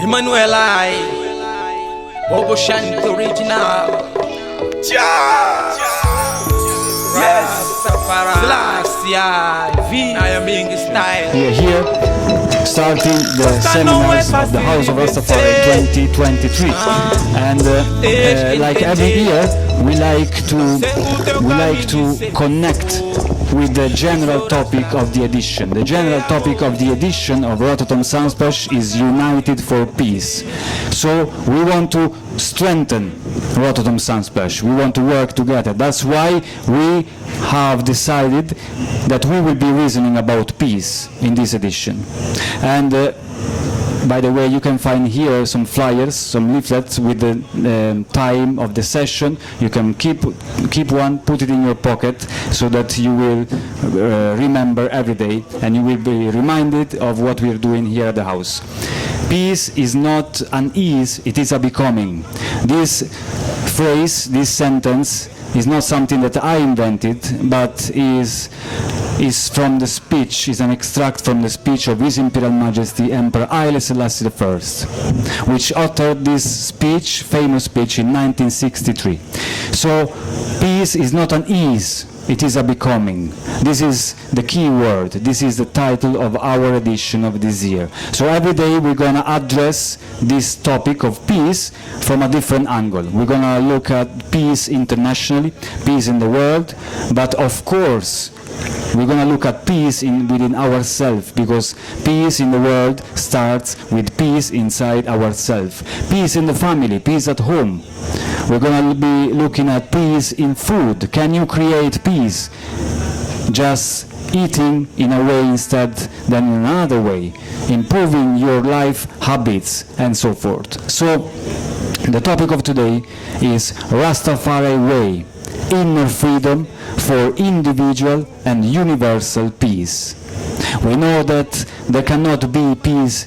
Emmanuel I Bobo Shanti original. Rastafari Livity style. We are here starting the seminars of the House of Rastafari 2023, and like every year we like to connect with the general topic of the edition. The general topic of the edition of Rototom Sunsplash is United for Peace. So we want to strengthen Rototom Sunsplash. We want to work together. That's why we have decided that we will be reasoning about peace in this edition. And by the way, you can find here some flyers, some leaflets with the time of the session. You can keep one, put it in your pocket, so that you will remember every day, and you will be reminded of what we are doing here at the house. Peace is not an ease, it is a becoming. This phrase, this sentence, is not something that I invented, but is from the speech, is an extract from the speech of His Imperial Majesty Emperor Haile Selassie I, which uttered this speech, famous speech, in 1963. So, peace is not an ease, it is a becoming. This is the key word. This is the title of our edition of this year. So every day we're going to address this topic of peace from a different angle. We're going to look at peace internationally, peace in the world, but of course we're going to look at peace within ourselves, because peace in the world starts with peace inside ourselves. Peace in the family, peace at home. We're going to be looking at peace in food. Can you create peace just eating in a way instead than in another way? Improving your life habits and so forth. So the topic of today is Rastafari Way, inner freedom for individual and universal peace. We know that there cannot be peace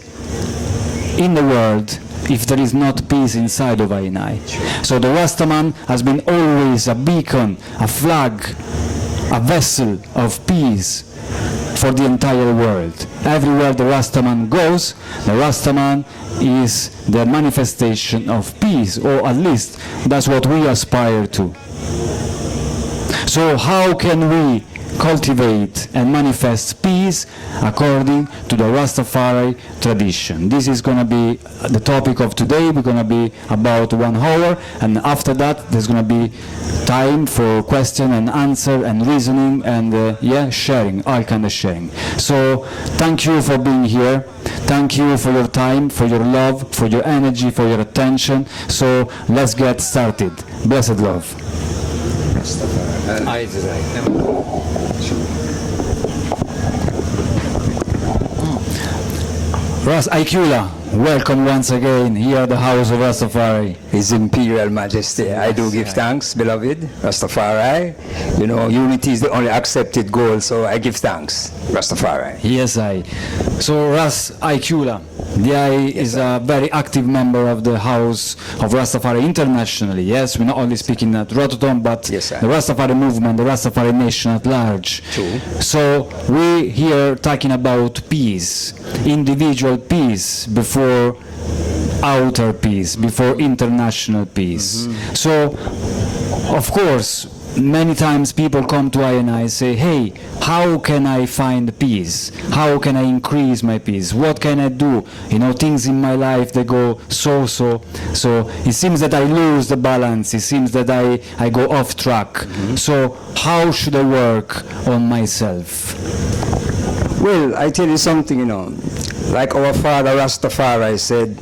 in the world if there is not peace inside of I and I. So the Rastaman has been always a beacon, a flag, a vessel of peace for the entire world. Everywhere the Rastaman goes, the Rastaman is the manifestation of peace, or at least that's what we aspire to. So how can we cultivate and manifest peace according to the Rastafari tradition? This is going to be the topic of today. We're going to be about 1 hour, and after that there's going to be time for question and answer and reasoning and sharing, all kind of sharing. So thank you for being here. Thank you for your time, for your love, for your energy, for your attention. So let's get started. Blessed love. Ras Iqulah, welcome once again here at the House of Rastafari. His Imperial Majesty, I do give thanks, beloved Rastafari. You know, unity is the only accepted goal, so I give thanks, Rastafari. Yes, I. So Ras Iqulah, the I is a very active member of the House of Rastafari internationally. Yes, we're not only speaking at Rototom, but the Rastafari movement, the Rastafari nation at large. True. So we here talking about peace, individual peace before outer peace, before international peace. So, of course, many times people come to I and I say, hey, how can I find peace? How can I increase my peace? What can I do? You know, things in my life, they go so it seems that I lose the balance. It seems that I go off track. So how should I work on myself? Well, I tell you something, you know, like our father Rastafari said,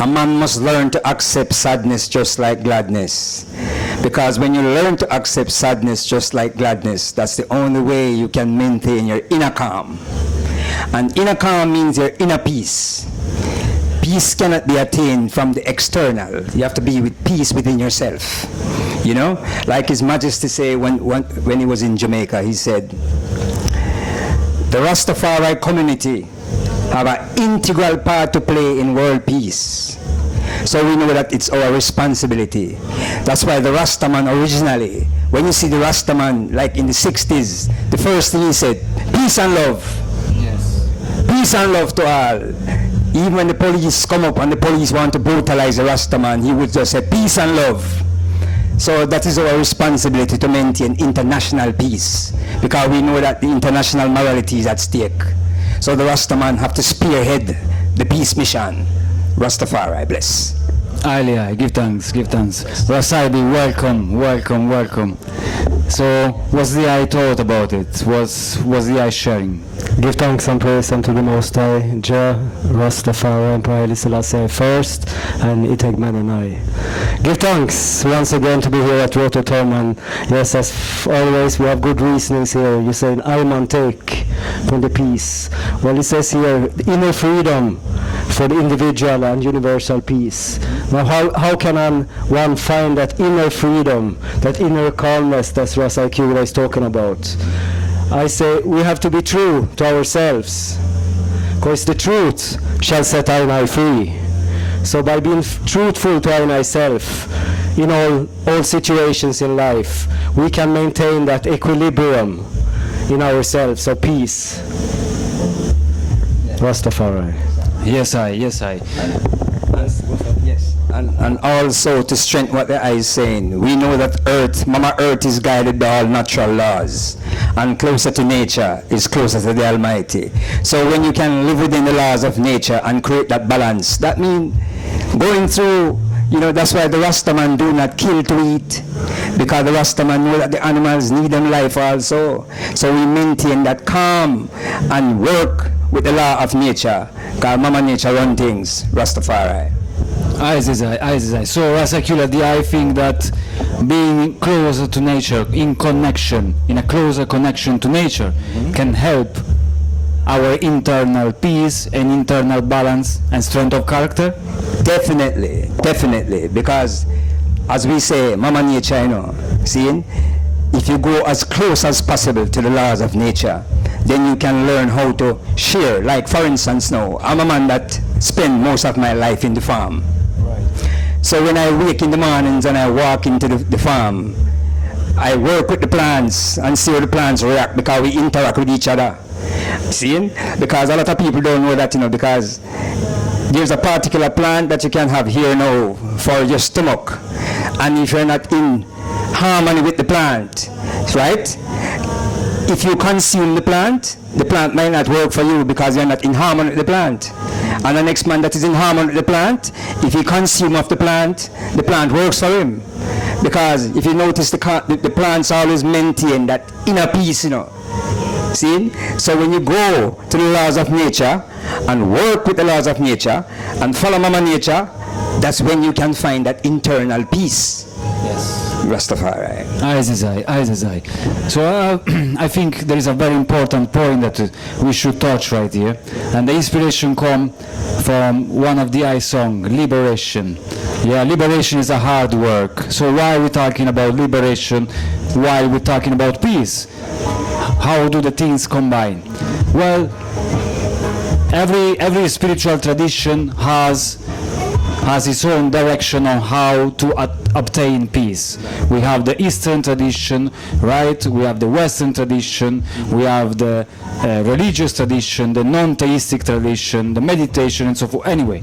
a man must learn to accept sadness just like gladness. Because when you learn to accept sadness just like gladness, that's the only way you can maintain your inner calm. And inner calm means your inner peace. Peace cannot be attained from the external. You have to be with peace within yourself. You know, like His Majesty say when he was in Jamaica, he said, the Rastafari community have an integral part to play in world peace. So we know that it's our responsibility. That's why the Rastaman originally, when you see the Rastaman like in the 60s, the first thing he said, peace and love. Yes. Peace and love to all. Even when the police come up and the police want to brutalize the Rasta man, he would just say peace and love. So that is our responsibility, to maintain international peace, because we know that the international morality is at stake. So the Rasta man have to spearhead the peace mission. Rastafari bless. Aye, give thanks, give thanks. Ras Ibi, welcome, welcome, welcome. So, what's the eye thought about it? What's the eye sharing? Give thanks and praise unto the Most High, Jah, Rastafari, and Haile Selassie first, and Iteg Mananai. Give thanks once again to be here at Rototom, and yes, as always, we have good reasonings here. You say, I man take from the peace. Well, it says here, inner freedom for the individual and universal peace. Now, how can one find that inner freedom, that inner calmness that Ras Iqulah is talking about? I say we have to be true to ourselves, because the truth shall set I and I free. So by being truthful to I and myself in all situations in life, we can maintain that equilibrium in ourselves, so peace. Rastafari. Yes, I. Yes. And also to strengthen what the eye is saying, we know that Earth, Mama Earth, is guided by all natural laws, and closer to nature is closer to the Almighty. So when you can live within the laws of nature and create that balance, that means going through, that's why the Rastaman do not kill to eat, because the Rastaman know that the animals need them life also. So we maintain that calm and work with the law of nature, because Mama Nature run things. Rastafari. Eyes is eye. So Ras Iqulah, I think that being closer to nature, in a closer connection to nature, can help our internal peace and internal balance and strength of character? Definitely, because as we say, Mama Nature, seeing, if you go as close as possible to the laws of nature, then you can learn how to share. Like for instance now, I'm a man that spend most of my life in the farm. So when I wake in the mornings and I walk into the farm, I work with the plants and see how the plants react, because we interact with each other. See? Because a lot of people don't know that, because there's a particular plant that you can have here now for your stomach. And if you're not in harmony with the plant, right? If you consume the plant might not work for you because you're not in harmony with the plant. And the next man that is in harmony with the plant, if he consumes of the plant works for him. Because if you notice, the plants always maintain that inner peace, See? So when you go to the laws of nature and work with the laws of nature and follow Mama Nature, that's when you can find that internal peace. Yes. Rastafari. Eyes is eye. So I think there is a very important point that we should touch right here, and the inspiration come from one of the eye song, Liberation. Yeah, liberation is a hard work. So why are we talking about liberation while we're talking about peace? How do the things combine? Well, every spiritual tradition has its own direction on how to obtain peace. We have the Eastern tradition, right? We have the Western tradition. We have the religious tradition, the non-theistic tradition, the meditation, and so forth. Anyway,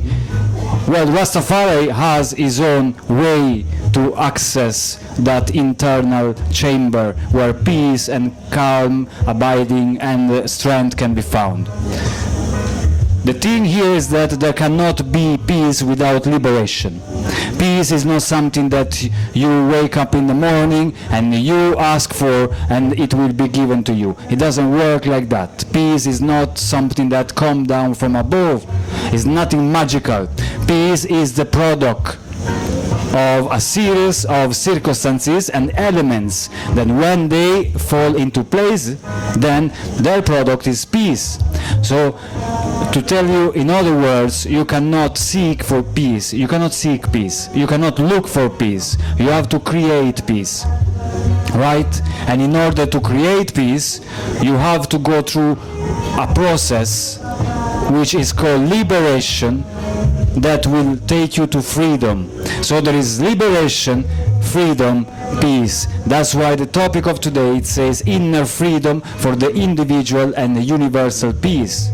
well, Rastafari has his own way to access that internal chamber where peace and calm, abiding, and strength can be found. The thing here is that there cannot be peace without liberation. Peace is not something that you wake up in the morning and you ask for and it will be given to you. It doesn't work like that. Peace is not something that comes down from above. It's nothing magical. Peace is the product of a series of circumstances and elements that when they fall into place, then their product is peace. So, to tell you in other words, you cannot seek for peace, you cannot seek peace, you cannot look for peace, you have to create peace, right? And in order to create peace, you have to go through a process which is called liberation, that will take you to freedom. So there is liberation, freedom, peace. That's why the topic of today, it says inner freedom for the individual and the universal peace.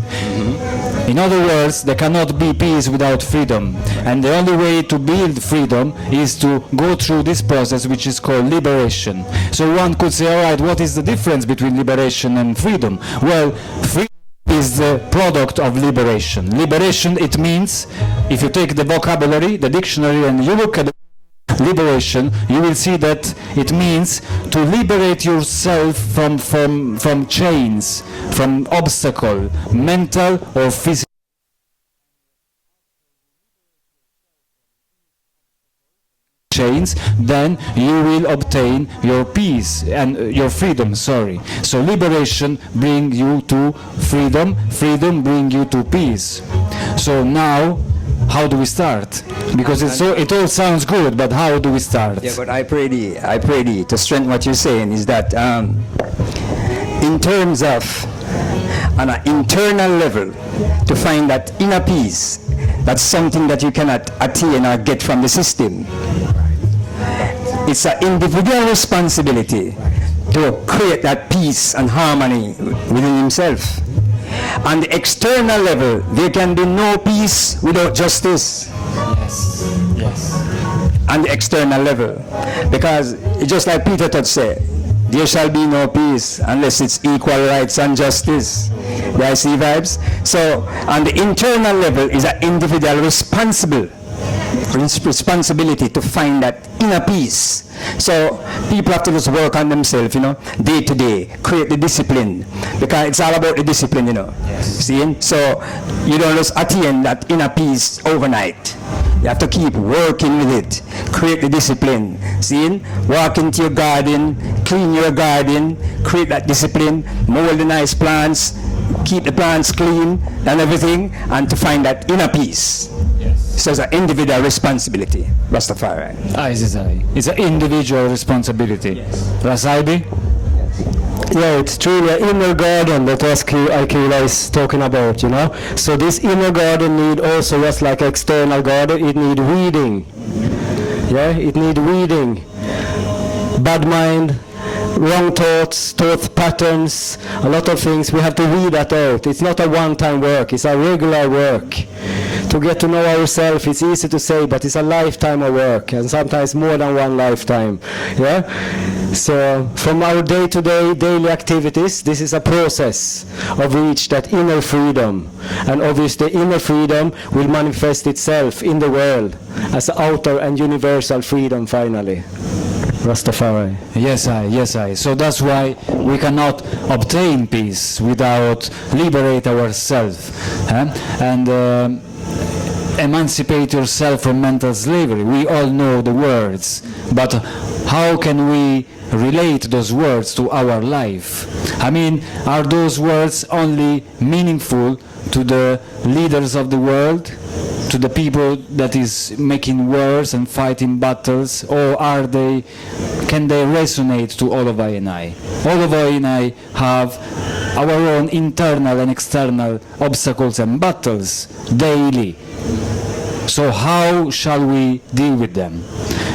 In other words, there cannot be peace without freedom. And the only way to build freedom is to go through this process, which is called liberation. So one could say, all right, what is the difference between liberation and freedom? Well, freedom is the product of liberation. Liberation, it means, if you take the vocabulary, the dictionary, and you look at the liberation, you will see that it means to liberate yourself from chains, from obstacle, mental or physical chains, then you will obtain your peace and your freedom, sorry. So liberation bring you to freedom, freedom bring you to peace. So now, how do we start? Because it all sounds good, but how do we start? Yeah, but I pray thee, to strengthen what you're saying is that in terms of on an internal level, to find that inner peace, that's something that you cannot attain or get from the system. It's an individual responsibility to create that peace and harmony within himself. On the external level, there can be no peace without justice. Yes. On the external level, because it's just like Peter Todd said, there shall be no peace unless it's equal rights and justice. Do I see vibes? So on the internal level is an individual responsibility to find that inner peace. So people have to just work on themselves, day to day, create the discipline, because it's all about the discipline, Yes. See? So you don't just attain that inner peace overnight. You have to keep working with it, create the discipline. See? Walk into your garden, clean your garden, create that discipline, mold the nice plants, keep the plants clean and everything, and to find that inner peace. So it's an individual responsibility, Rastafari. It's an individual responsibility. Yes. Ras Ibi? Yeah, it's truly an inner garden that Ras Iqulah is talking about, So this inner garden need also, just like external garden, it need weeding. Yeah, it need weeding. Bad mind, wrong thoughts, thought patterns, a lot of things, we have to weed that out. It's not a one-time work, it's a regular work. To get to know ourselves, it's easy to say, but it's a lifetime of work, and sometimes more than one lifetime. Yeah. So from our day-to-day daily activities, this is a process of reach that inner freedom, and obviously inner freedom will manifest itself in the world as outer and universal freedom finally. Rastafari. Yes, I. So that's why we cannot obtain peace without liberate ourselves and emancipate yourself from mental slavery. We all know the words, but how can we relate those words to our life? I mean, are those words only meaningful to the leaders of the world, to the people that is making wars and fighting battles, or can they resonate to all of I and I? All of I and I have our own internal and external obstacles and battles daily. So how shall we deal with them?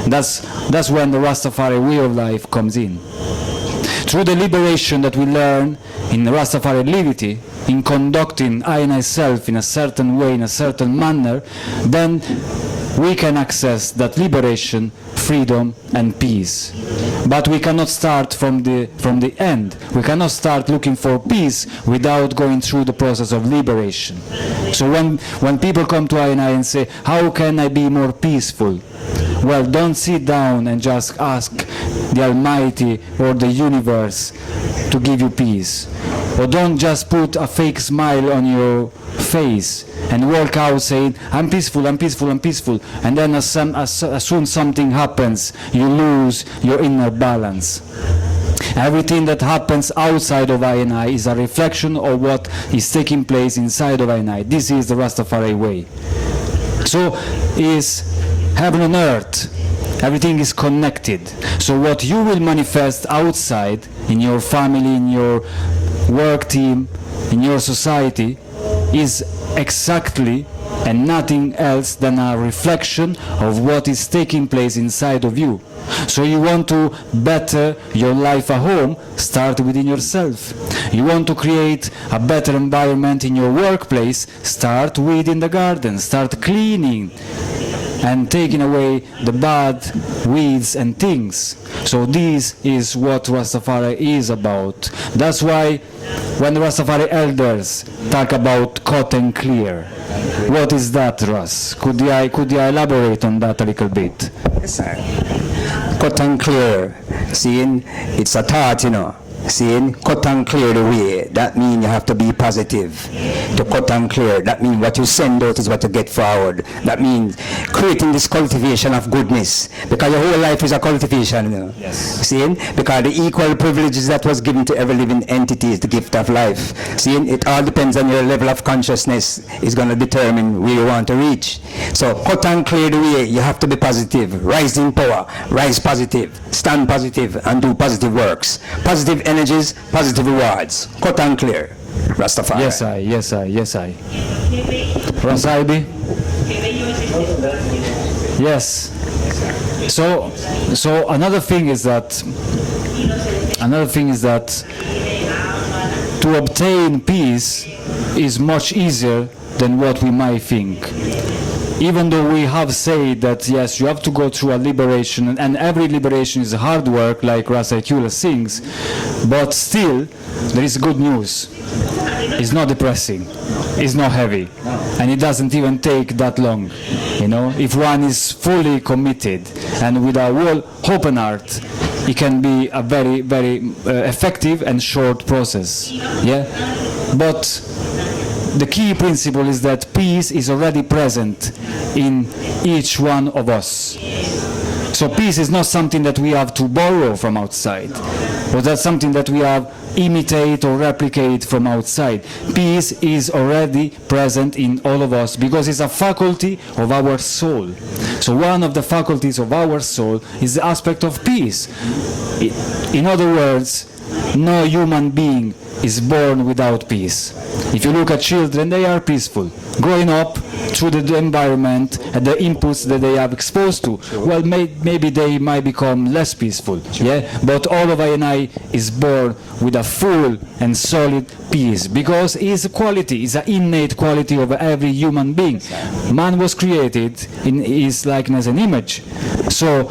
That's when the Rastafari way of life comes in. Through the liberation that we learn in Rastafari Livity, in conducting I and I self in a certain way, in a certain manner, then we can access that liberation, freedom and peace. But we cannot start from the end. We cannot start looking for peace without going through the process of liberation. So when people come to I and say, how can I be more peaceful? Well, don't sit down and just ask the Almighty or the universe to give you peace. Or don't just put a fake smile on your face and walk out saying, I'm peaceful, I'm peaceful, I'm peaceful. And then as soon something happens, you lose your inner balance. Everything that happens outside of I and I is a reflection of what is taking place inside of I and I. This is the Rastafari way. So is heaven and earth. Everything is connected. So what you will manifest outside, in your family, in your work team, in your society, is exactly and nothing else than a reflection of what is taking place inside of you. So you want to better your life at home, start within yourself. You want to create a better environment in your workplace, start within the garden, start cleaning and taking away the bad weeds and things. So this is what Rastafari is about. That's why when the Rastafari elders talk about cut and clear, what is that, Ras? Could you elaborate on that a little bit? Yes, sir. Cut and clear. Seeing, it's a thought, Seeing, cut and clear the way. That means you have to be positive. To cut and clear, that means what you send out is what you get forward. That means creating this cultivation of goodness. Because your whole life is a cultivation, Yes. Seeing, because the equal privileges that was given to every living entity is the gift of life. Seeing, it all depends on your level of consciousness is going to determine where you want to reach. So cut and clear the way. You have to be positive. Rise in power. Rise positive. Stand positive and do positive works. Positive energies, positive rewards. Cut and clear. Rastafari. Yes, I. Ras Ibi? Yes. So another thing is that to obtain peace is much easier than what we might think. Even though we have said that yes, you have to go through a liberation, and every liberation is hard work, like Ras Iqulah sings, but still there is good news. It's not depressing, it's not heavy, and it doesn't even take that long. If one is fully committed and with a whole open heart, it can be a very, very effective and short process. Yeah, but the key principle is that peace is already present in each one of us. So peace is not something that we have to borrow from outside, or that's something that we have imitate or replicate from outside. Peace is already present in all of us because it's a faculty of our soul. So one of the faculties of our soul is the aspect of peace. In other words, no human being is born without peace. If you look at children, they are peaceful. Growing up through the environment and the inputs that they have exposed to, well, maybe they might become less peaceful. Yeah, but all of I is born with a full and solid peace because it's a quality, it's an innate quality of every human being. Man was created in his likeness and image. So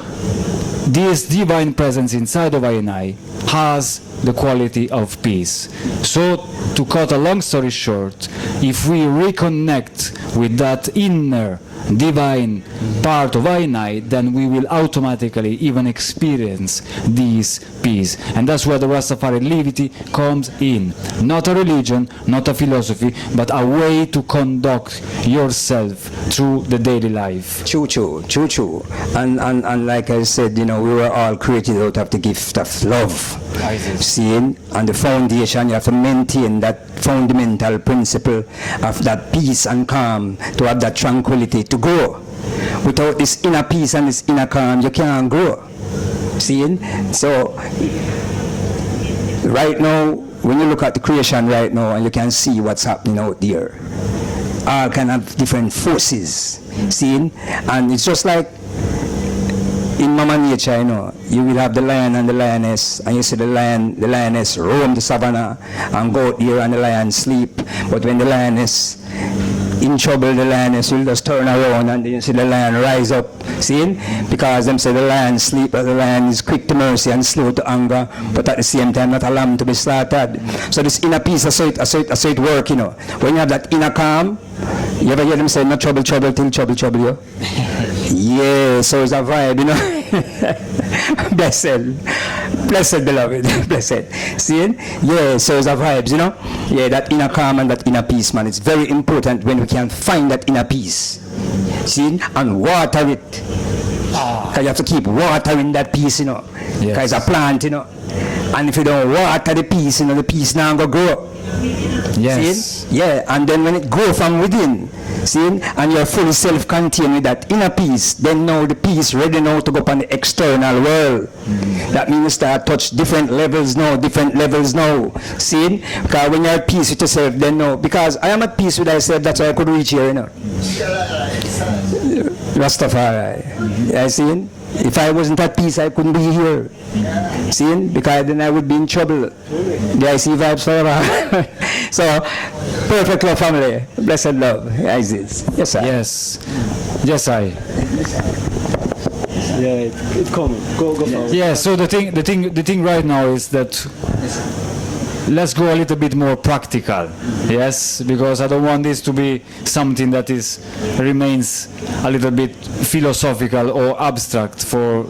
this divine presence inside of I has the quality of peace. So, to cut a long story short, if we reconnect with that inner divine part of I, then we will automatically even experience this peace. And that's where the Rastafari Livity comes in. Not a religion, not a philosophy, but a way to conduct yourself through the daily life. True. And like I said, we were all created out of the gift of love. Seeing, and the foundation, you have to maintain that fundamental principle of that peace and calm, to have that tranquility, to grow. Without this inner peace and this inner calm, you can't grow. Seeing? So, right now, when you look at the creation right now, and you can see what's happening out there, all kind of different forces. Seeing? And it's just like in Mama Nature, you will have the lion and the lioness, and you see the lioness roam the savannah and go out there and the lion sleep. But when the lioness in trouble, the lioness will just turn around and then you see the lion rise up. See? Because them say the lion sleep, but the lion is quick to mercy and slow to anger, but at the same time not a lamb to be slaughtered. So this inner peace, I saw it work, When you have that inner calm, you ever hear them say, no trouble till trouble you? Yeah, so it's a vibe, Blessed beloved, blessed. See? Yeah, so it's a vibes, Yeah, that inner calm and that inner peace, man. It's very important when we can find that inner peace. See? And water it. Because you have to keep watering that peace, Because it's a plant, And if you don't water the peace, the peace now going to grow. Yes. See? Yeah, and then when it grows from within, see, and you're fully self-contained with that inner peace, then now the peace ready now to go up on the external world. That means you start touch different levels now. See? Because when you're at peace with yourself, then no. Because I am at peace with myself, that's why I could reach here, Rastafari. I see? If I wasn't at peace, I couldn't be here. See? Because then I would be in trouble. Do I see vibes forever? So, perfect love family. Blessed love. Yes, yes, sir. Yes. Yes, I. Yeah, it's coming. Go forward. Yeah, so the thing right now is that let's go a little bit more practical, yes, because I don't want this to be something that remains a little bit philosophical or abstract for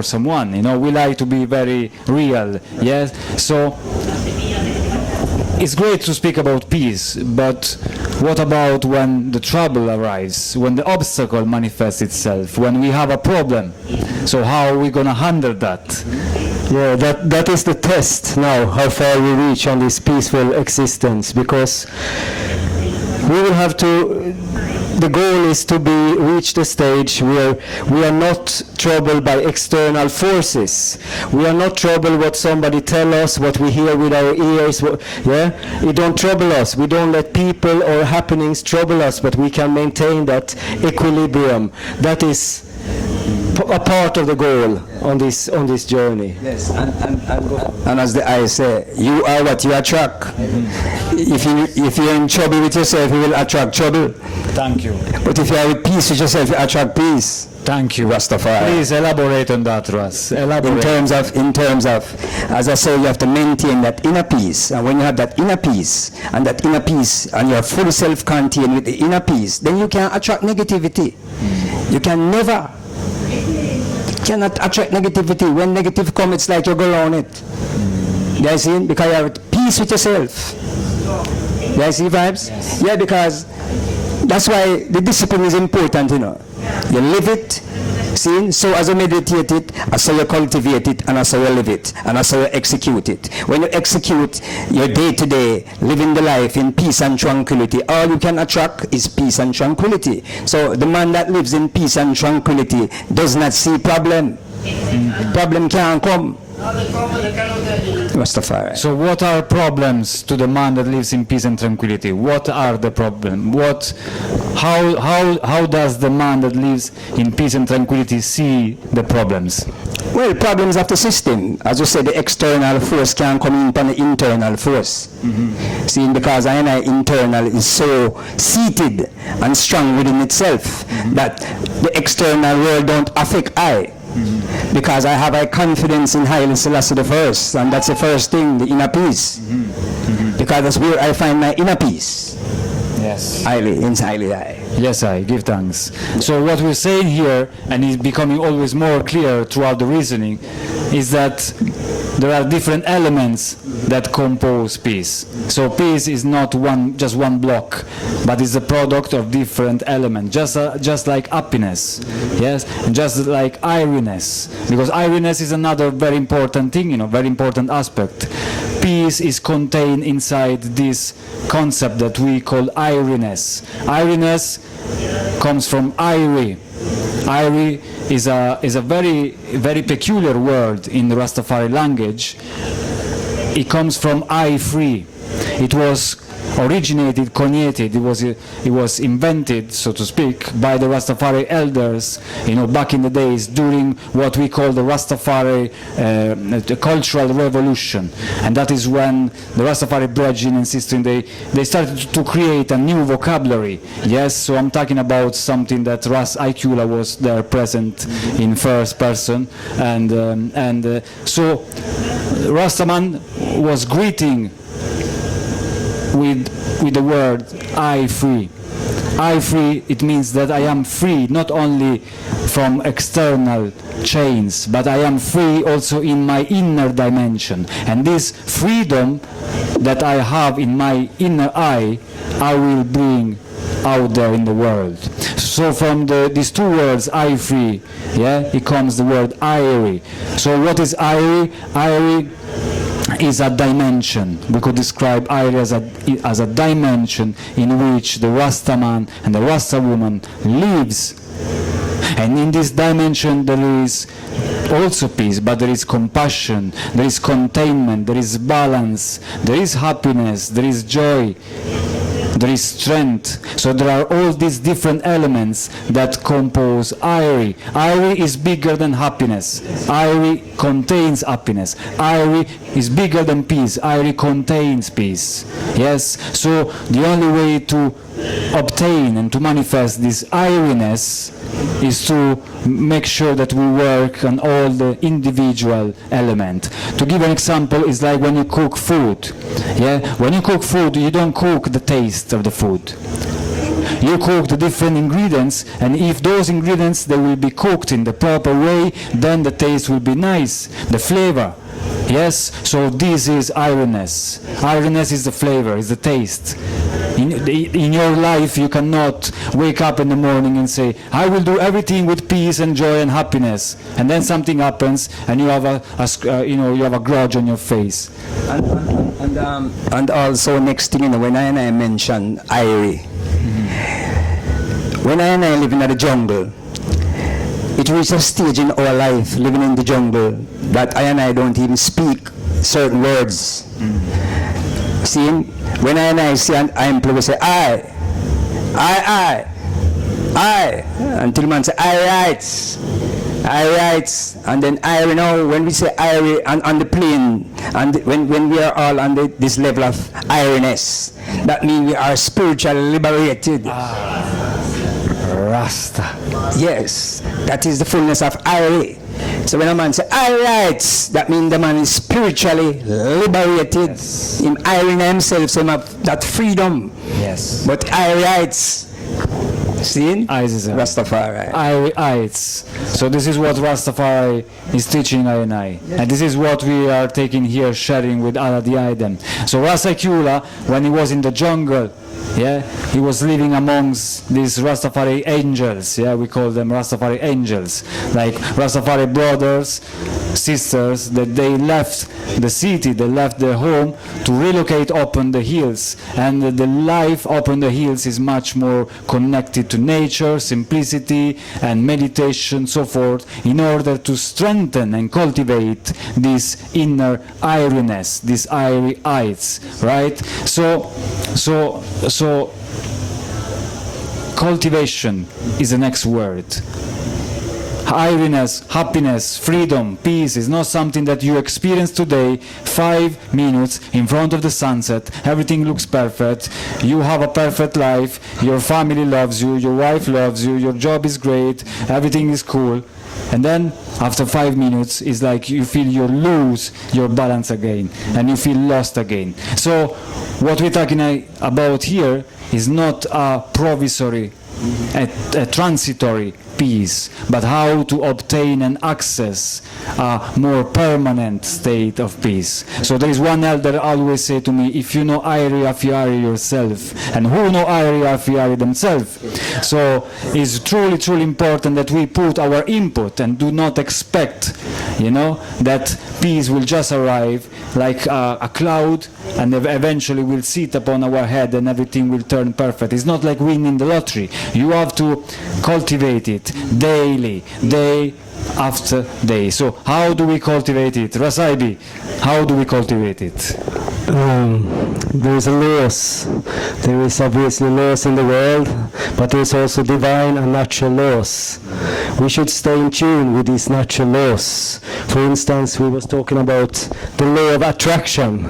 someone. You know, we like to be very real, yes. So it's great to speak about peace, but what about when the trouble arrives, when the obstacle manifests itself, when we have a problem? So how are we going to handle that? Yeah, that is the test now, how far we reach on this peaceful existence, because we will have to, the goal is to reach the stage where we are not troubled by external forces. We are not troubled what somebody tell us, what we hear with our ears. It don't trouble us. We don't let people or happenings trouble us, but we can maintain that equilibrium. That is a part of the goal on this journey. Yes, and as the I say, you are what you attract. If you're in trouble with yourself, you will attract trouble. Thank you. But if you are at peace with yourself, you attract peace. Thank you. Rastafari. Please elaborate on that, Ras. Elaborate. In terms of, as I say, you have to maintain that inner peace. And when you have that inner peace, and you're fully self-contained with the inner peace, then you can attract negativity. You cannot attract negativity. When negative comes, it's like you go around it. You guys see? Because you have peace with yourself. You guys see vibes? Yes. Yeah, because that's why the discipline is important, you know. You live it, see? So as you meditate it, as you cultivate it, and as you live it, and as you execute it. When you execute your day-to-day, living the life in peace and tranquility, all you can attract is peace and tranquility. So the man that lives in peace and tranquility does not see problem. Problem can't come. Rastafari. So what are problems to the man that lives in peace and tranquility? What are the problems? How does the man that lives in peace and tranquility see the problems? Well, problems of the system. As you said, the external force can come in upon the internal force. See, because I internal is so seated and strong within itself that the external world don't affect I. Because I have a confidence in Haile Selassie the First, and that's the first thing, the inner peace. Because that's where I find my inner peace. Yes. Entirely I. Yes, I give thanks. So what we're saying here, and it's becoming always more clear throughout the reasoning, is that there are different elements that compose peace. So peace is not just one block, but it's a product of different elements, just like happiness, yes, and just like iriness, because iriness is another very important thing, you know, very important aspect. Peace is contained inside this concept that we call iriness. Iriness comes from Iri. Iri is a very peculiar word in the Rastafari language. It comes from I free. It was originated, cognated, it was invented, so to speak, by the Rastafari elders, you know, back in the days during what we call the Rastafari the cultural revolution. And that is when the Rastafari brethren and sisters, they started to create a new vocabulary. Yes, so I'm talking about something that Ras Iqulah was there present in first person, and so Rastaman was greeting with the word I free. I free, it means that I am free not only from external chains, but I am free also in my inner dimension. And this freedom that I have in my inner I will bring out there in the world. So from these two words, I free, yeah, it comes the word Irie. So what is Irie? Irie is a dimension. We could describe Irie as a dimension in which the Rasta man and the Rasta woman lives. And in this dimension there is also peace, but there is compassion, there is containment, there is balance, there is happiness, there is joy. there is strength. So there are all these different elements that compose Irie. Irie is bigger than happiness. Irie contains happiness. Irie is bigger than peace. Irie contains peace. Yes. So the only way to obtain and to manifest this Iriness is to make sure that we work on all the individual element. To give an example, is like when you cook food. Yeah, when you cook food, you don't cook the taste of the food. You cook the different ingredients, and if those ingredients they will be cooked in the proper way, then the taste will be nice, the flavor. Yes, so this is Iriness. Iriness is the flavor, is the taste. In your life, you cannot wake up in the morning and say, I will do everything with peace and joy and happiness, and then something happens, and you have you have a grudge on your face. And also next thing, when I mention Irie, when I live in the jungle, it reached a stage in our life living in the jungle that I don't even speak certain words. See, when I see an employee say I, until man say I writes, and then when we say I on the plane, and when we are all on this level of Iriness, that means we are spiritually liberated. Rasta. Yes, that is the fullness of Irie. So when a man says I writes, that means the man is spiritually liberated. Yes. In Irie himself, so him have that freedom. Yes. But I writes. See? Rastafari. Ites. So this is what Rastafari is teaching I and I. And this is what we are taking here, sharing with Allah the Idem. So Ras Iqulah, when he was in the jungle, yeah, he was living amongst these Rastafari angels. Yeah, we call them Rastafari angels, like Rastafari brothers, sisters, that they left the city, they left their home to relocate up on the hills, and the life up on the hills is much more connected to nature, simplicity, and meditation, so forth, in order to strengthen and cultivate this inner Iriness, this Irie ites, right? So cultivation is the next word. Iriness, happiness, freedom, peace is not something that you experience today, 5 minutes in front of the sunset, everything looks perfect, you have a perfect life, your family loves you, your wife loves you, your job is great, everything is cool, and then after 5 minutes it's like you feel you lose your balance again, and you feel lost again. So what we're talking about here is not a provisory, a transitory peace, but how to obtain and access a more permanent state of peace. So there is one elder always say to me, if you know Irie Afiari yourself, and who know Irie Afiari themselves, so it's truly important that we put our input and do not expect, that peace will just arrive like a cloud and eventually will sit upon our head and everything will turn perfect. It's not like winning the lottery. You have to cultivate it daily, day after day. So how do we cultivate it? Ras Ibi, how do we cultivate it? There is a laws. There is obviously laws in the world, but there is also divine and natural laws. We should stay in tune with these natural laws. For instance, we was talking about the law of attraction.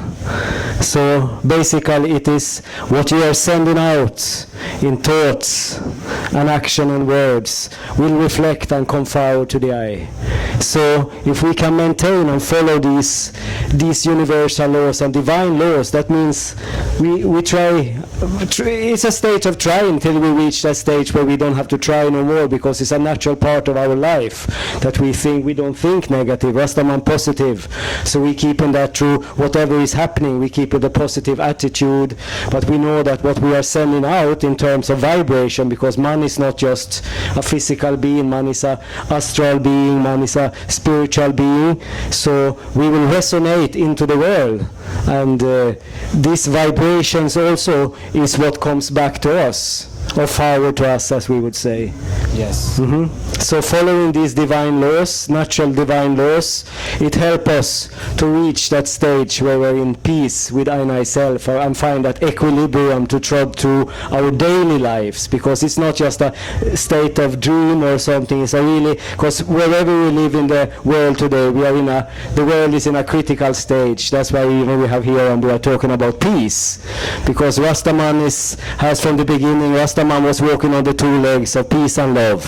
So basically it is what you are sending out in thoughts and action and words will reflect and come forward to the eye. So if we can maintain and follow these universal laws and divine laws, that means we try. It's a state of trying till we reach that stage where we don't have to try no more, because it's a natural part of our life that we don't think negative, Rastaman positive. So we keep in that through whatever is happening, we keep with a positive attitude, but we know that what we are sending out in terms of vibration, because man is not just a physical being, man is a astral being, man is a spiritual being, so we will resonate into the world, and these vibrations also is what comes back to us. or forward to us, as we would say. Yes. So following these divine laws, natural divine laws, it helps us to reach that stage where we're in peace with I and I self, and find that equilibrium to trod through our daily lives, because it's not just a state of dream or something. It's a really, because wherever we live in the world today, the world is in a critical stage. That's why even we have here and we are talking about peace, because Rastaman has from the beginning, Rastaman was walking on the two legs of peace and love.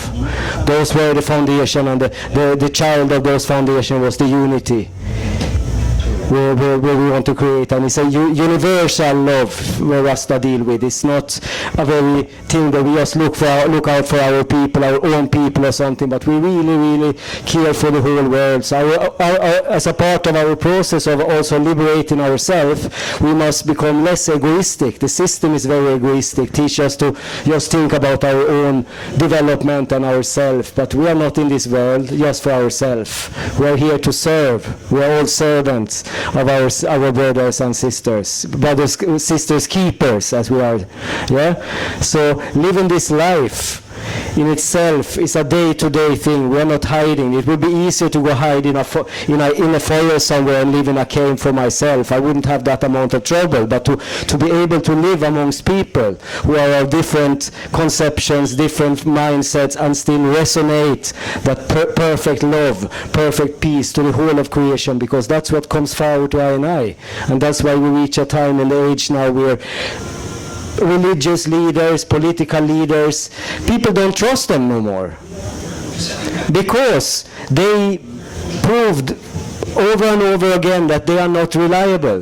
Those were the foundation, and the child of those foundation was the unity. Where we want to create, and it's a universal love where Rasta deal with. It's not a very thing that we just look out for our people, our own people or something, but we really care for the whole world. So as a part of our process of also liberating ourselves, we must become less egoistic. The system is very egoistic, teach us to just think about our own development and ourselves, but we are not in this world just for ourselves. We are here to serve. We are all servants of our brothers and sisters, sisters keepers, as we are. So living this life in itself is a day-to-day thing. We are not hiding. It would be easier to go hide in a forest somewhere and live in a cave for myself. I wouldn't have that amount of trouble. But to be able to live amongst people who are of different conceptions, different mindsets, and still resonate that perfect love, perfect peace to the whole of creation, because that's what comes forward to I and I. And that's why we reach a time in the age now where religious leaders, political leaders, people don't trust them no more, because they proved over and over again that they are not reliable.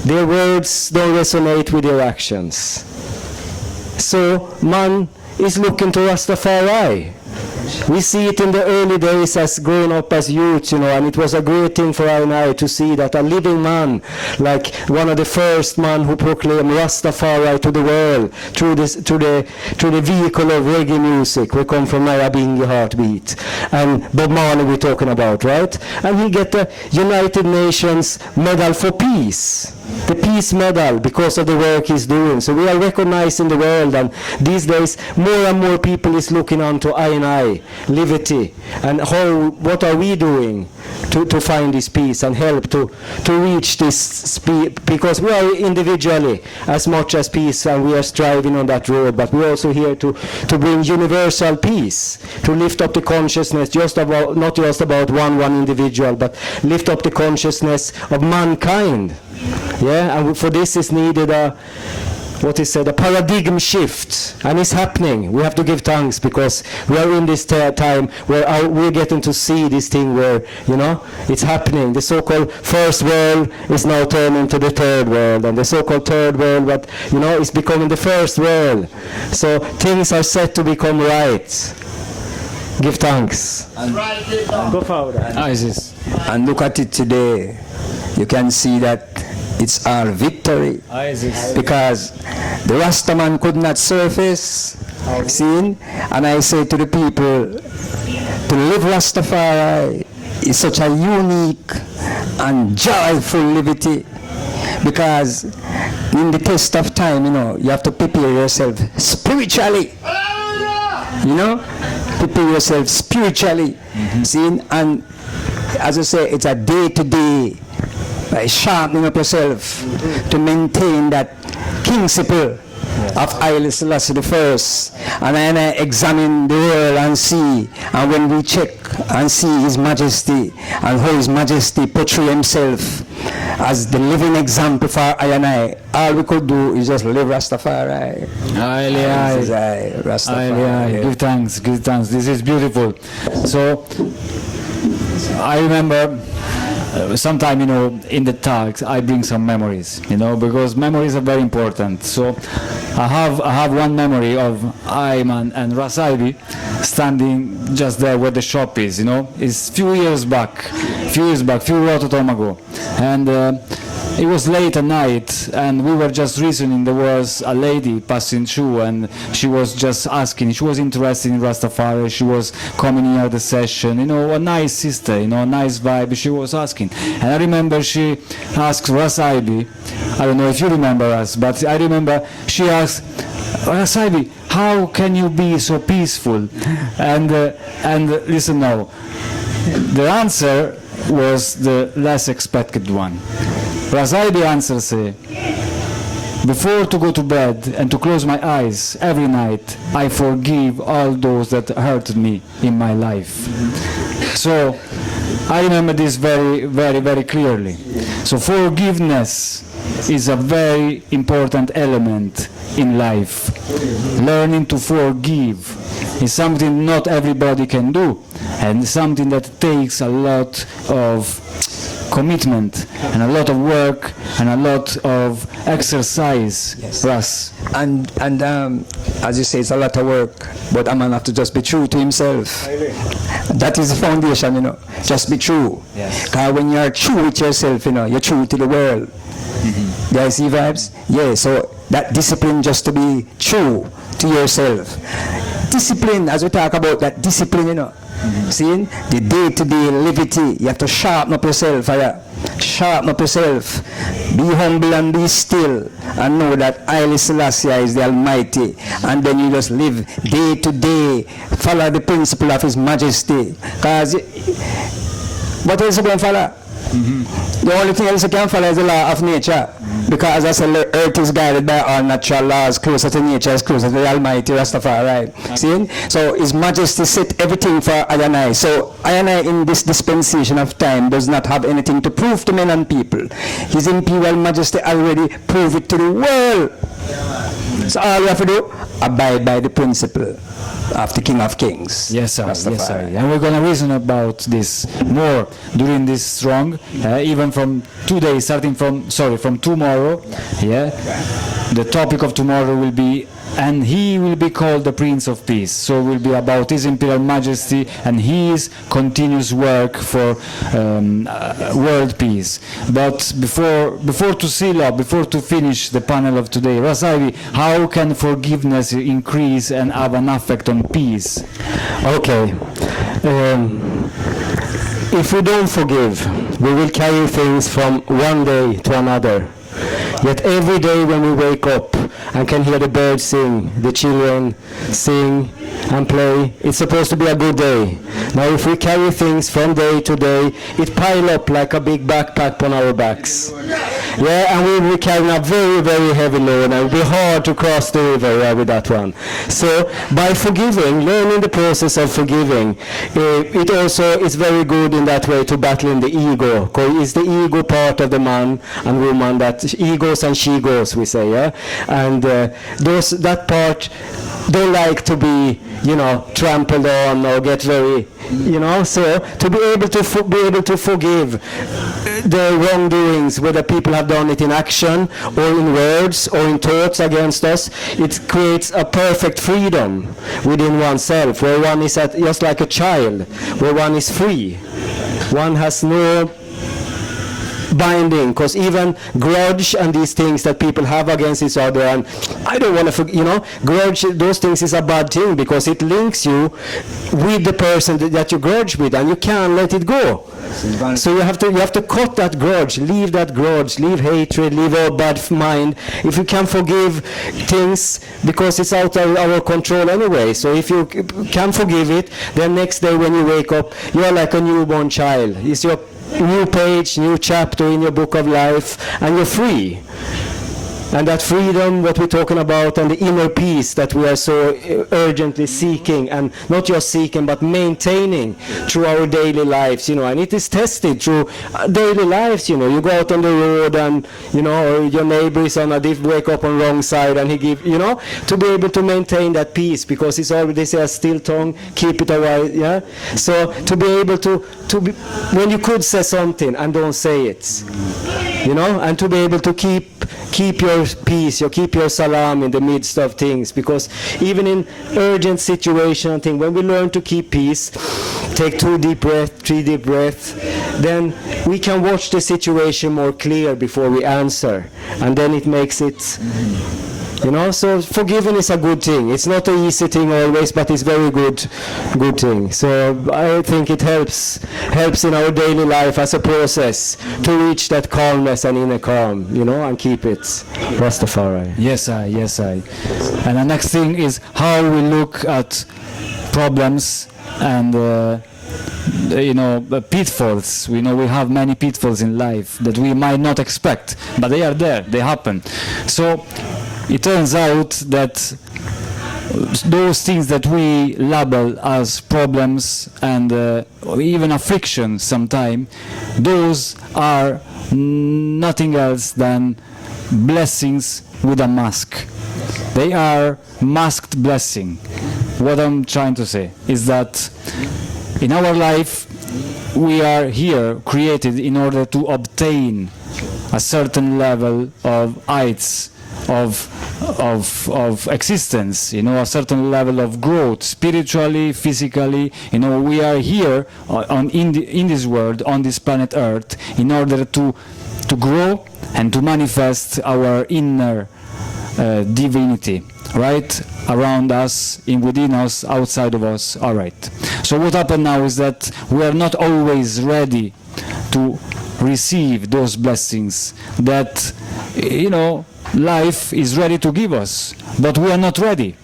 Their words don't resonate with their actions. So man is looking to Rastafari. We see it in the early days as growing up as youth, and it was a great thing for I and I to see that a living man, like one of the first men who proclaimed Rastafari to the world through the vehicle of reggae music. We come from Nyabingi Heartbeat, and Bob Marley we're talking about, right? And he get the United Nations Medal for Peace, the Peace Medal, because of the work he's doing. So we are recognized in the world, and these days more and more people is looking on to I and I, Livity, and what are we doing to find this peace and help to reach this because we are individually as much as peace, and we are striving on that road, but we're also here to bring universal peace, to lift up the consciousness, not just about one individual, but lift up the consciousness of mankind. And for this is needed a paradigm shift, and it's happening. We have to give thanks, because we are in this time where we're getting to see this thing where, it's happening. The so-called first world is now turning to the third world, and the so-called third world, but, is becoming the first world. So things are set to become right. Give thanks. Go forward. And look at it today. You can see that it's our victory, because the Rastaman could not surface, and I say to the people, to live Rastafari is such a unique and joyful liberty, because in the test of time, you have to prepare yourself spiritually, prepare yourself spiritually, and as I say, it's a day-to-day sharpening up yourself to maintain that principle of Haile Selassie the First, and then I examine the world and see, and when we check and see His Majesty and how His Majesty portray himself as the living example for I and I, all we could do is just live Rastafari. Rastafari. Give thanks. This is beautiful. So I remember sometime, in the talks, I bring some memories, because memories are very important. So I have one memory of Ayman and Ras Ibi standing just there where the shop is, It's few years back, few Rototom ago. And it was late at night, and we were just reasoning. There was a lady passing through, and she was just asking. She was interested in Rastafari. She was coming near the session. A nice sister, a nice vibe. She was asking, and I remember she asked Ras Ibi. I don't know if you remember us, but I remember she asked Ras Ibi, how can you be so peaceful? And listen now, the answer was the less expected one. Ras Ibi answer say, before to go to bed and to close my eyes every night, I forgive all those that hurt me in my life. So I remember this very, very, very clearly. So forgiveness is a very important element in life. Learning to forgive is something not everybody can do, and something that takes a lot of commitment and a lot of work and a lot of exercise. Yes. Ras. And as you say, it's a lot of work, but a man have to just be true to himself. That is the foundation, Just be true. Yes. Because when you are true with yourself, you're true to the world. Mm-hmm. You see vibes? Yeah, so that discipline, just to be true to yourself. Discipline, as we talk about that discipline, mm-hmm. See, the day-to-day livity, you have to sharpen up yourself. Sharpen up yourself. Be humble and be still, and know that Haile Selassie is the Almighty. And then you just live day to day, follow the principle of His Majesty. Because what else you going to follow? Mm-hmm. The only thing else you can follow is the law of nature. Mm-hmm. Because as I said, the earth is guided by all natural laws. Closer to nature is closer to the Almighty Rastafari, right? Okay. See? So His Majesty set everything for I and I. So I and I in this dispensation of time does not have anything to prove to men and people. His Imperial Majesty already proved it to the world. So all you have to do, abide by the principle of the King of Kings. Yes, sir. Rastafari. Yes, sir. And we're going to reason about this more during this strong, even from today, starting from tomorrow. Yeah. The topic of tomorrow will be, and he will be called the Prince of Peace. So it will be about His Imperial Majesty and his continuous work for world peace. But before to seal up, before to finish the panel of today, Ras Ibi, how can forgiveness increase and have an effect on peace? Okay. If we don't forgive, we will carry things from one day to another. Yet every day when we wake up and can hear the birds sing, the children sing and play, it's supposed to be a good day. Now if we carry things from day to day, it pile up like a big backpack on our backs. Yeah, and we'll be carrying a very, very heavy load, and it will be hard to cross the river with that one. So by forgiving, learning the process of forgiving, it also is very good in that way to battle in the ego, because it's the ego part of the man and woman, that egos and she-goes, we say, yeah? And that part don't like to be, trampled on or get very, so to be able to forgive the wrongdoings, whether people have done it in action or in words or in thoughts against us, it creates a perfect freedom within oneself, where one is just like a child, where one is free. One has no binding, because even grudge and these things that people have against each other, and I don't want to, grudge, those things is a bad thing, because it links you with the person that you grudge with, and you can't let it go. So you have to cut that grudge, leave hatred, leave all bad mind. If you can forgive things, because it's out of our control anyway. So if you can forgive it, then next day when you wake up, you are like a newborn child. It's your new page, new chapter in your book of life, and you're free. And that freedom, what we're talking about, and the inner peace that we are so urgently seeking, and not just seeking, but maintaining through our daily lives, and it is tested through daily lives, you go out on the road and, or your neighbor is on wake up on wrong side, and he give, to be able to maintain that peace, because it's already, they say, a still tongue, keep it a while, yeah? So to be able to be, when you could say something and don't say it, and to be able to keep your peace, you keep your salam in the midst of things, because even in urgent situation and thing, when we learn to keep peace, take 2 deep breaths, 3 deep breaths, then we can watch the situation more clear before we answer, and then it makes it, you know. So forgiving is a good thing. It's not an easy thing always, but it's very good thing. So I think it helps in our daily life as a process to reach that calmness and inner calm, you know, and keep it Rastafari. Yes, I. And the next thing is how we look at problems and pitfalls. We know we have many pitfalls in life that we might not expect, but they are there, they happen. So it turns out that those things that we label as problems and even affliction sometimes, those are nothing else than blessings with a mask. They are masked blessing. What I'm trying to say is that in our life we are here created in order to obtain a certain level of heights of existence, you know, a certain level of growth spiritually, physically. You know, we are here in this world, on this planet Earth, in order to grow and to manifest our inner divinity, right, around us, within us, outside of us. All right. So what happened now is that we are not always ready to receive those blessings that, you know, life is ready to give us, but we are not ready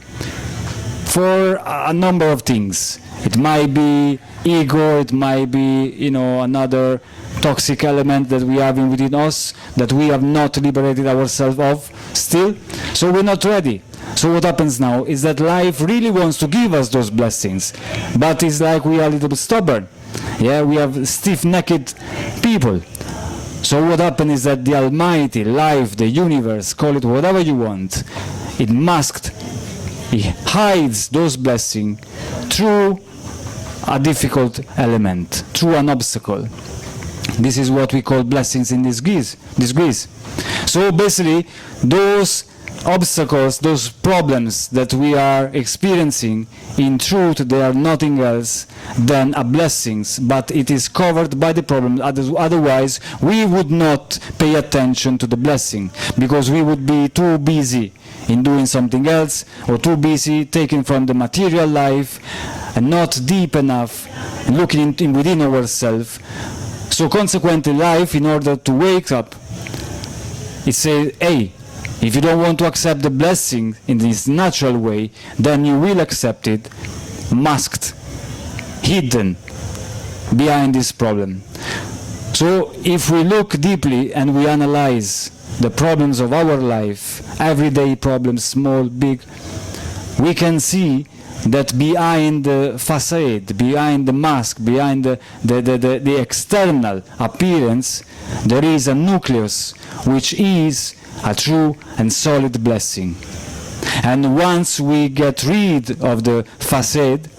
for a number of things. It might be ego, it might be, you know, another toxic element that we have within us that we have not liberated ourselves of still, so we're not ready. So what happens now is that life really wants to give us those blessings, but it's like we are a little bit stubborn. Yeah, we have stiff-necked people. So what happens is that the Almighty, life, the universe, call it whatever you want, it hides those blessings through a difficult element, through an obstacle. This is what we call blessings in disguise. So basically, those obstacles, those problems that we are experiencing, in truth they are nothing else than a blessings, but it is covered by the problem. Otherwise we would not pay attention to the blessing, because we would be too busy in doing something else, or too busy taking from the material life and not deep enough looking within ourselves. So consequently, life, in order to wake up, it says, hey, if you don't want to accept the blessing in this natural way, then you will accept it masked, hidden behind this problem. So if we look deeply and we analyze the problems of our life, everyday problems, small, big, we can see that behind the facade, behind the mask, behind the external appearance, there is a nucleus which is a true and solid blessing. And once we get rid of the facade,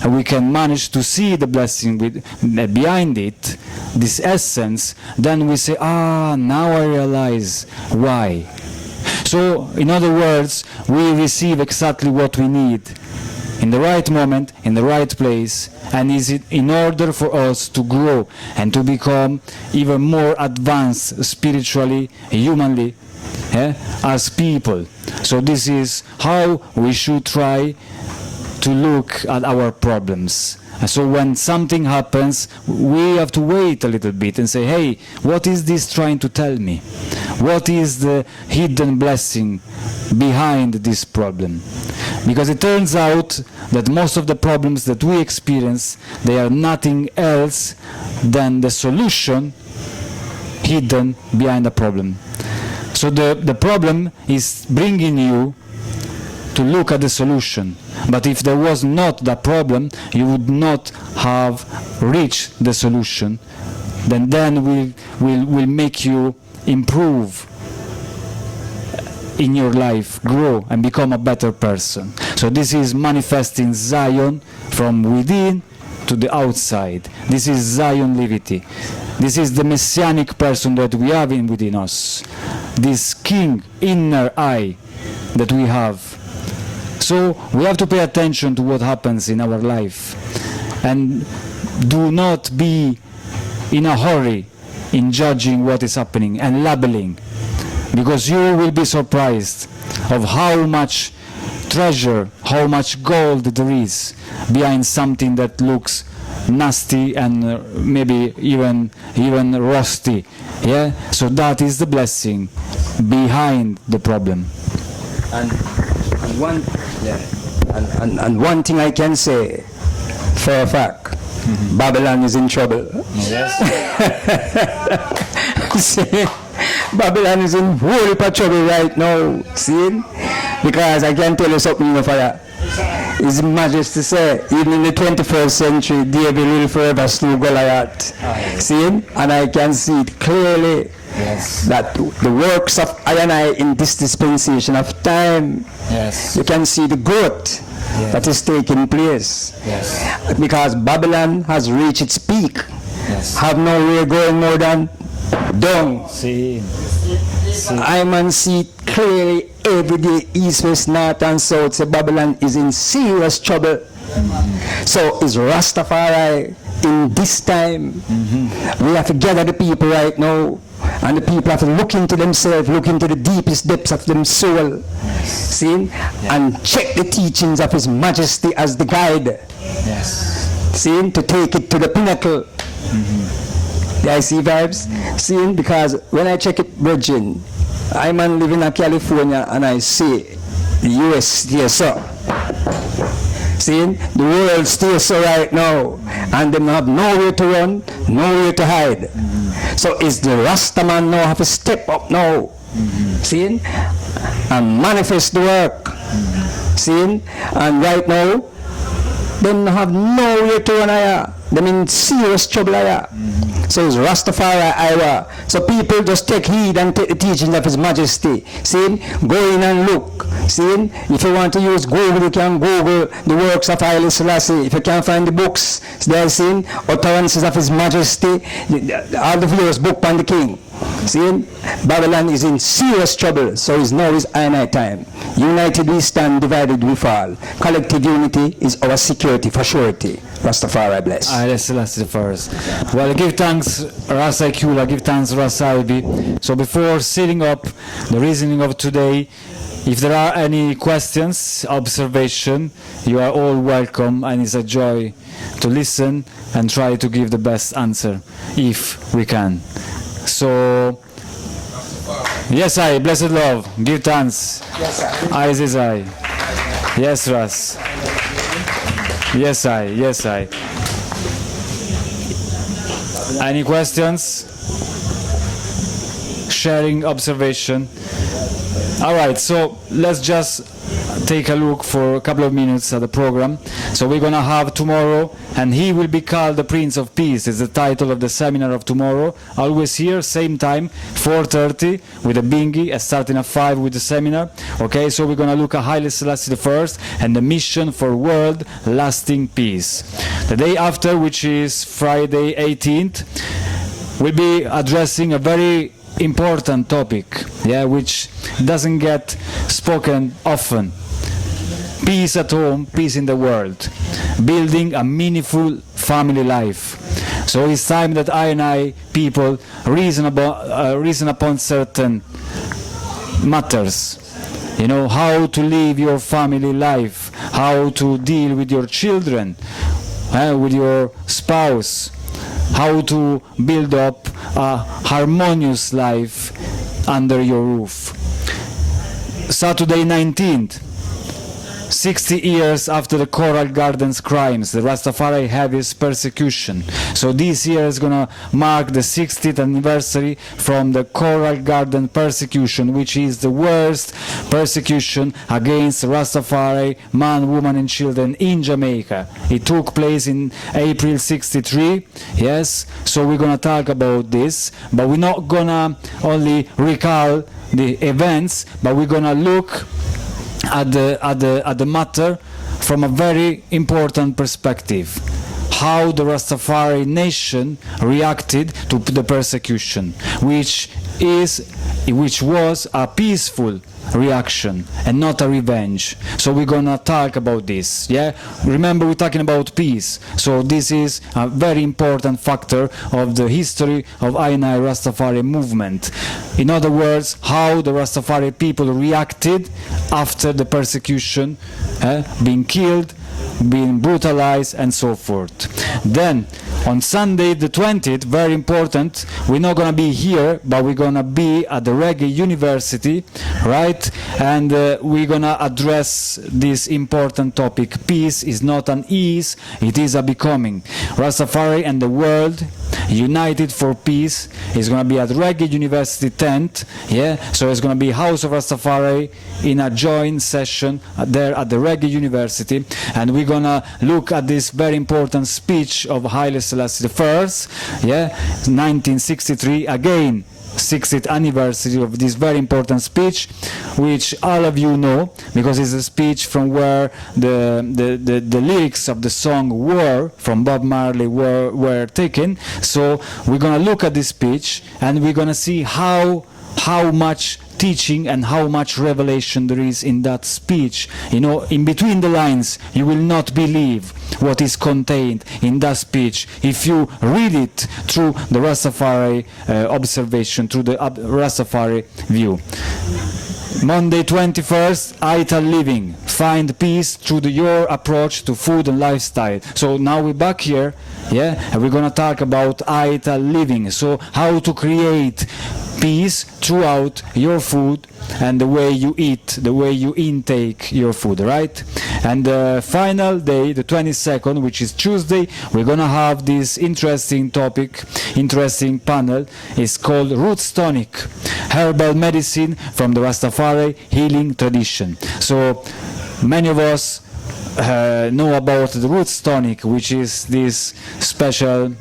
we can manage to see the blessing behind it, this essence, then we say, now I realize why. So, in other words, we receive exactly what we need in the right moment, in the right place, and is it in order for us to grow and to become even more advanced spiritually, humanly, as people. So this is how we should try to look at our problems. And so when something happens, we have to wait a little bit and say, hey, what is this trying to tell me? What is the hidden blessing behind this problem? Because it turns out that most of the problems that we experience, they are nothing else than the solution hidden behind the problem. So the problem is bringing you to look at the solution. But if there was not that problem, you would not have reached the solution. Then will make you improve in your life, grow and become a better person. So this is manifesting Zion from within to the outside. This is Zion Livity. This is the messianic person that we have within us. This king inner eye that we have. So we have to pay attention to what happens in our life. And do not be in a hurry in judging what is happening and labeling, because you will be surprised of how much treasure, how much gold there is behind something that looks nasty and maybe even rusty. Yeah, so that is the blessing behind the problem. And one thing I can say for a fact, Babylon is in trouble. Yes. See, Babylon is in whole heap of trouble right now. See, because I can tell you something, Father. His Majesty say, even in the 21st century, David will forever slew Goliath. See, and I can see it clearly. Yes. That the works of I and I in this dispensation of time, Yes. you can see the growth that is taking place. Yes. Because Babylon has reached its peak. Yes. Have no way going more than down. See. I man see it clearly every day, east, west, north and south. So Babylon is in serious trouble. So is Rastafari in this time? We have to gather the people right now, and the people have to look into themselves, look into the deepest depths of them soul, see, and check the teachings of His Majesty as the guide. Yes. See, to take it to the pinnacle. I see vibes? See, because when I check it, Virgin, I'm living in California and I see the US still so. See, the world still so right now, and they have nowhere to run, nowhere to hide. So is the Rasta man now have to step up now, see, and manifest the work, see, and right now, them have nowhere to run higher. Them in serious trouble higher. So it's Rastafari Iowa. So people just take heed and take the teachings of His Majesty. See, go in and look. See, if you want to use Google, you can Google the works of Haile Selassie. If you can't find the books, they're seen utterances of His Majesty, all the various book on the King. See, Babylon is in serious trouble, so it's now is I and I time. United we stand, divided we fall. Collective unity is our security for surety. Rastafari bless. Haile Selassie first. Well, give thanks Ras Iqulah, give thanks Ras Ibi. So before setting up the reasoning of today, if there are any questions, observation, you are all welcome, and it's a joy to listen and try to give the best answer, if we can. So, yes, I, blessed love, give thanks. Yes, sir. Eyes is I. Yes, Ras. Yes, I. Yes, I. Any questions? Sharing, observation. All right, so let's just take a look for a couple of minutes at the program. So we're gonna have tomorrow, and he will be called the Prince of Peace. Is the title of the seminar of tomorrow. Always here, same time, 4:30 with the bingy, starting at 5 with the seminar. Okay, so we're gonna look at Haile Selassie I and the mission for world lasting peace. The day after, which is Friday 18th, we'll be addressing a very important topic, which doesn't get spoken often. Peace at home, peace in the world. Building a meaningful family life. So it's time that I and I people reason upon certain matters. You know, how to live your family life, how to deal with your children, with your spouse, how to build up a harmonious life under your roof. Saturday 19th, 60 years after the Coral Gardens crimes, the Rastafari heaviest persecution. So this year is gonna mark the 60th anniversary from the Coral Garden persecution, which is the worst persecution against Rastafari man, woman and children in Jamaica. It took place in April 63, yes, so we're gonna talk about this, but we're not gonna only recall the events, but we're gonna look at the matter from a very important perspective. How the Rastafari nation reacted to the persecution, which was a peaceful reaction and not a revenge. So we're gonna talk about this. Yeah, remember we're talking about peace. So this is a very important factor of the history of I Rastafari movement. In other words, how the Rastafari people reacted after the persecution, being killed, being brutalized, and so forth. Then on Sunday the 20th, very important, we're not gonna be here, but we're gonna be at the Reggae University, right? And we're gonna address this important topic. Peace is not an ease, it is a becoming. Rastafari and the world united for peace is gonna be at Reggae University tent, yeah? So it's gonna be House of Rastafari in a joint session there at the Reggae University, and we're gonna look at this very important speech of Haile Selassie I, yeah, 1963, again 60th anniversary of this very important speech, which all of you know because it's a speech from where the lyrics of the song War from Bob Marley were taken. So we're gonna look at this speech and we're gonna see how much teaching and how much revelation there is in that speech. You know, in between the lines, you will not believe what is contained in that speech if you read it through the Rastafari observation, through the Rastafari view. Monday 21st, Aita Living. Find peace through your approach to food and lifestyle. So now we're back here, yeah, and we're gonna talk about Aita Living. So how to create peace throughout your food and the way you eat, the way you intake your food, right? And the final day, the 22nd, which is Tuesday, we're gonna have this interesting topic, interesting panel. It's called Roots Tonic, herbal medicine from the Rastafari healing tradition. So many of us know about the Roots Tonic, which is this special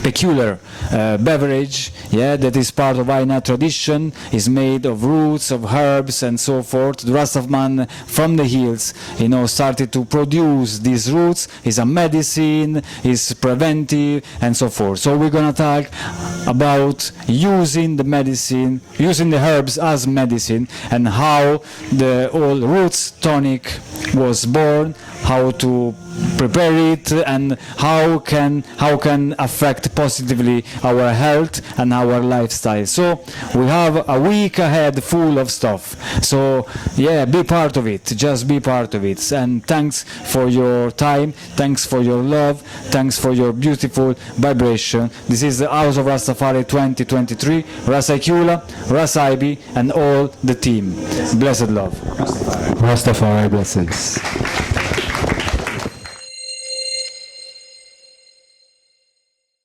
peculiar beverage, yeah, that is part of Aina tradition, is made of roots, of herbs and so forth. The Rastaman from the hills, you know, started to produce these roots. Is a medicine, is preventive and so forth. So we're gonna talk about using the medicine, using the herbs as medicine, and how the old Roots Tonic was born, how to prepare it, and how can affect positively our health and our lifestyle. So we have a week ahead full of stuff. So yeah, be part of it, just be part of it. And thanks for your time, thanks for your love, thanks for your beautiful vibration. This is the House of Rastafari 2023, Ras Iqulah, Ras Ibi, and all the team. Blessed love. Rastafari blessings.